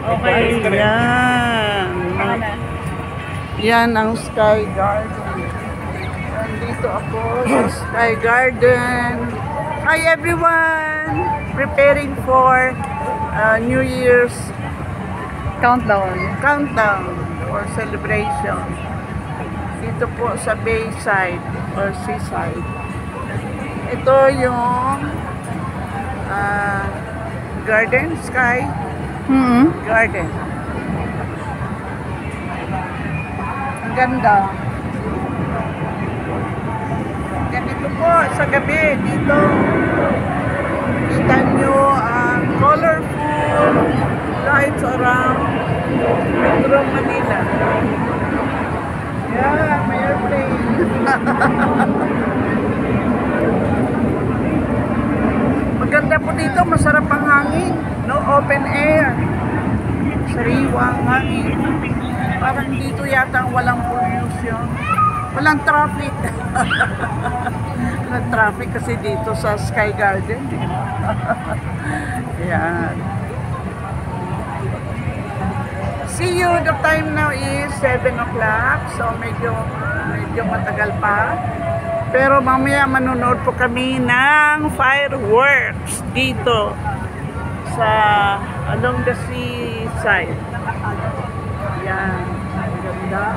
Okay. Yan. Yan ang Sky Garden. Nandito ako sa Sky Garden. Hi everyone! Preparing for New Year's countdown or celebration. Dito po sa Bayside or Seaside. Ito yung garden, Sky Garden. Ang ganda. Ganito po sa gabi dito. Kita nyo ang colorful lights around Metro Manila. Yeah, may airplane. Maganda po dito, masarap ang hangin. No open air. Sariwang hangin. Parang dito yata walang pollution. Walang traffic. Walang traffic kasi dito sa Sky Garden. Ayan. See you. The time now is 7 o'clock. So medyo matagal pa. Pero mamaya manonood po kami ng fireworks dito sa along the seaside. Ayan. Ang ganda.